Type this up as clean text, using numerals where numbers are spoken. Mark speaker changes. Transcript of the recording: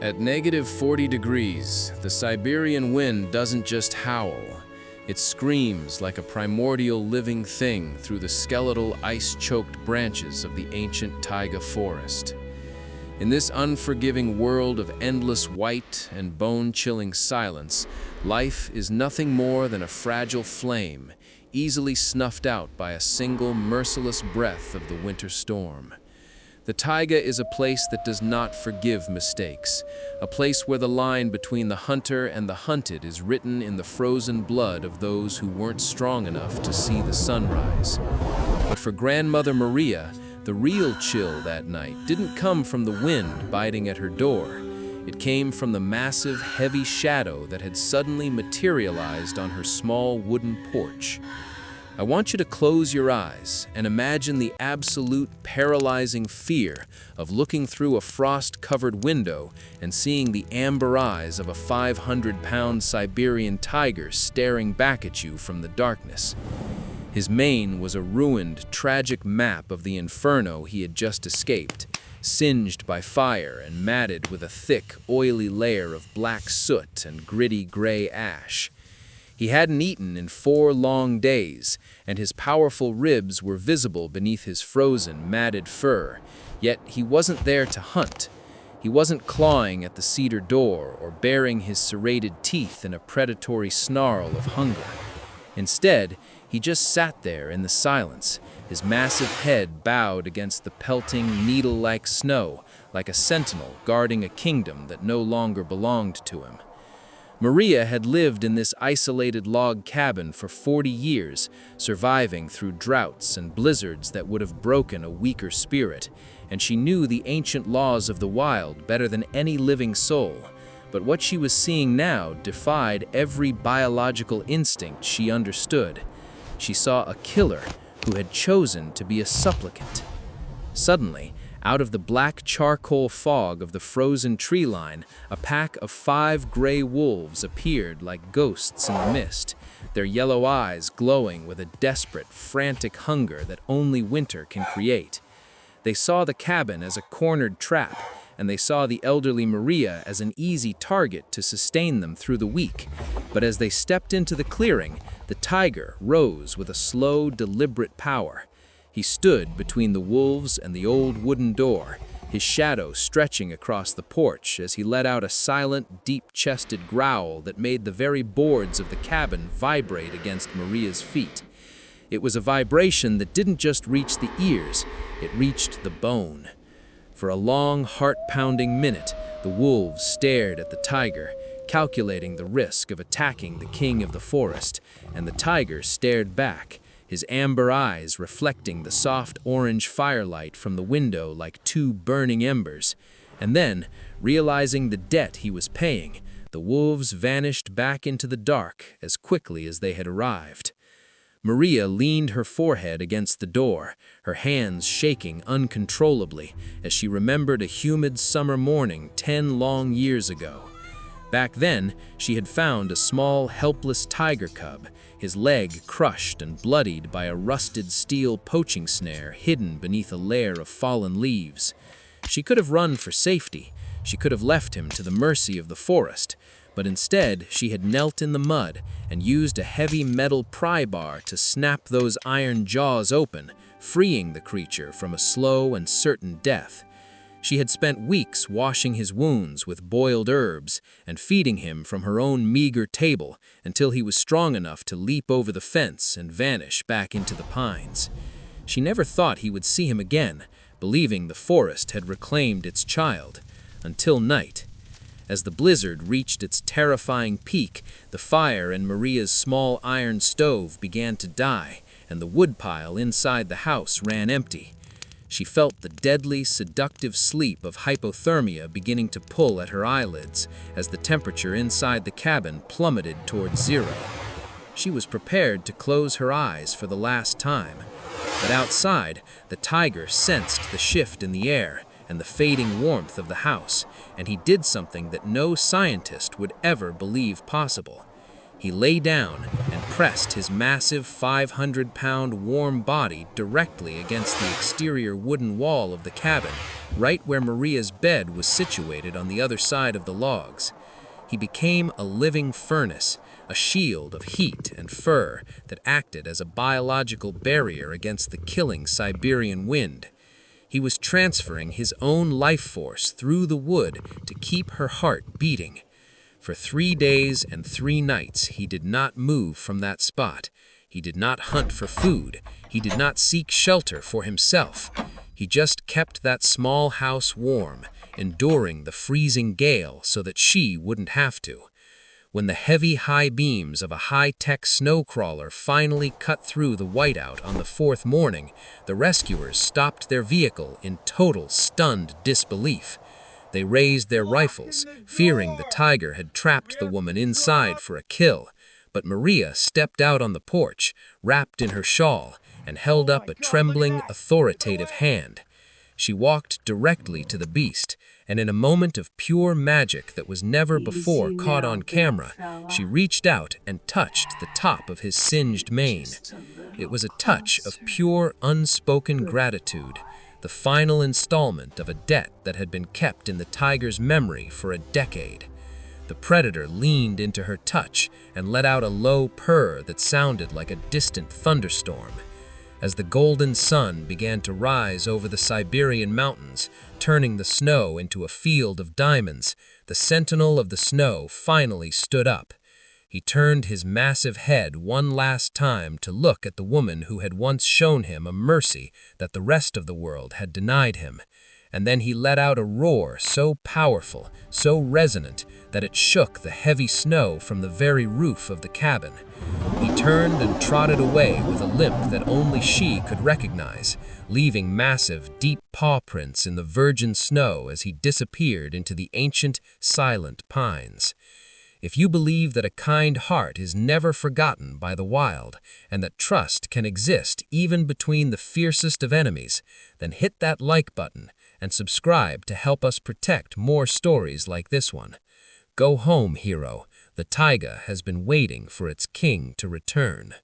Speaker 1: At -40 degrees, the Siberian wind doesn't just howl. It screams like a primordial living thing through the skeletal, ice-choked branches of the ancient taiga forest. In this unforgiving world of endless white and bone-chilling silence, life is nothing more than a fragile flame, easily snuffed out by a single merciless breath of the winter storm. The taiga is a place that does not forgive mistakes, a place where the line between the hunter and the hunted is written in the frozen blood of those who weren't strong enough to see the sunrise. But for Grandmother Maria, the real chill that night didn't come from the wind biting at her door. It came from the massive, heavy shadow that had suddenly materialized on her small wooden porch. I want you to close your eyes and imagine the absolute paralyzing fear of looking through a frost-covered window and seeing the amber eyes of a 500-pound Siberian tiger staring back at you from the darkness. His mane was a ruined, tragic map of the inferno he had just escaped, singed by fire and matted with a thick, oily layer of black soot and gritty gray ash. He hadn't eaten in 4 long days, and his powerful ribs were visible beneath his frozen, matted fur. Yet he wasn't there to hunt. He wasn't clawing at the cedar door or baring his serrated teeth in a predatory snarl of hunger. Instead, he just sat there in the silence, his massive head bowed against the pelting, needle-like snow, like a sentinel guarding a kingdom that no longer belonged to him. Maria had lived in this isolated log cabin for 40 years, surviving through droughts and blizzards that would have broken a weaker spirit, and she knew the ancient laws of the wild better than any living soul. But what she was seeing now defied every biological instinct she understood. She saw a killer who had chosen to be a supplicant. Suddenly, out of the black charcoal fog of the frozen tree line, a pack of 5 gray wolves appeared like ghosts in the mist, their yellow eyes glowing with a desperate, frantic hunger that only winter can create. They saw the cabin as a cornered trap, and they saw the elderly Maria as an easy target to sustain them through the week. But as they stepped into the clearing, the tiger rose with a slow, deliberate power. He stood between the wolves and the old wooden door, his shadow stretching across the porch as he let out a silent, deep-chested growl that made the very boards of the cabin vibrate against Maria's feet. It was a vibration that didn't just reach the ears, it reached the bone. For a long, heart-pounding minute, the wolves stared at the tiger, calculating the risk of attacking the king of the forest, and the tiger stared back, his amber eyes reflecting the soft orange firelight from the window like 2 burning embers. And then, realizing the debt he was paying, the wolves vanished back into the dark as quickly as they had arrived. Maria leaned her forehead against the door, her hands shaking uncontrollably as she remembered a humid summer morning 10 long years ago. Back then, she had found a small, helpless tiger cub, his leg crushed and bloodied by a rusted steel poaching snare hidden beneath a layer of fallen leaves. She could have run for safety. She could have left him to the mercy of the forest. But instead, she had knelt in the mud and used a heavy metal pry bar to snap those iron jaws open, freeing the creature from a slow and certain death. She had spent weeks washing his wounds with boiled herbs and feeding him from her own meager table until he was strong enough to leap over the fence and vanish back into the pines. She never thought he would see him again, believing the forest had reclaimed its child, until night. As the blizzard reached its terrifying peak, the fire in Maria's small iron stove began to die, and the woodpile inside the house ran empty. She felt the deadly, seductive sleep of hypothermia beginning to pull at her eyelids as the temperature inside the cabin plummeted towards 0. She was prepared to close her eyes for the last time. But outside, the tiger sensed the shift in the air and the fading warmth of the house, and he did something that no scientist would ever believe possible. He lay down and pressed his massive 500-pound warm body directly against the exterior wooden wall of the cabin, right where Maria's bed was situated on the other side of the logs. He became a living furnace, a shield of heat and fur that acted as a biological barrier against the killing Siberian wind. He was transferring his own life force through the wood to keep her heart beating. For 3 days and 3 nights he did not move from that spot. He did not hunt for food. He did not seek shelter for himself. He just kept that small house warm, enduring the freezing gale so that she wouldn't have to. When the heavy high beams of a high-tech snow crawler finally cut through the whiteout on the 4th morning, the rescuers stopped their vehicle in total stunned disbelief. They raised their rifles, fearing the tiger had trapped the woman inside for a kill. But Maria stepped out on the porch, wrapped in her shawl, and held up a trembling, authoritative hand. She walked directly to the beast, and in a moment of pure magic that was never before caught on camera, she reached out and touched the top of his singed mane. It was a touch of pure, unspoken gratitude, the final installment of a debt that had been kept in the tiger's memory for a decade. The predator leaned into her touch and let out a low purr that sounded like a distant thunderstorm. As the golden sun began to rise over the Siberian mountains, turning the snow into a field of diamonds, the sentinel of the snow finally stood up. He turned his massive head one last time to look at the woman who had once shown him a mercy that the rest of the world had denied him. And then he let out a roar so powerful, so resonant, that it shook the heavy snow from the very roof of the cabin. He turned and trotted away with a limp that only she could recognize, leaving massive, deep paw prints in the virgin snow as he disappeared into the ancient, silent pines. If you believe that a kind heart is never forgotten by the wild, and that trust can exist even between the fiercest of enemies, then hit that like button and subscribe to help us protect more stories like this one. Go home, hero. The taiga has been waiting for its king to return.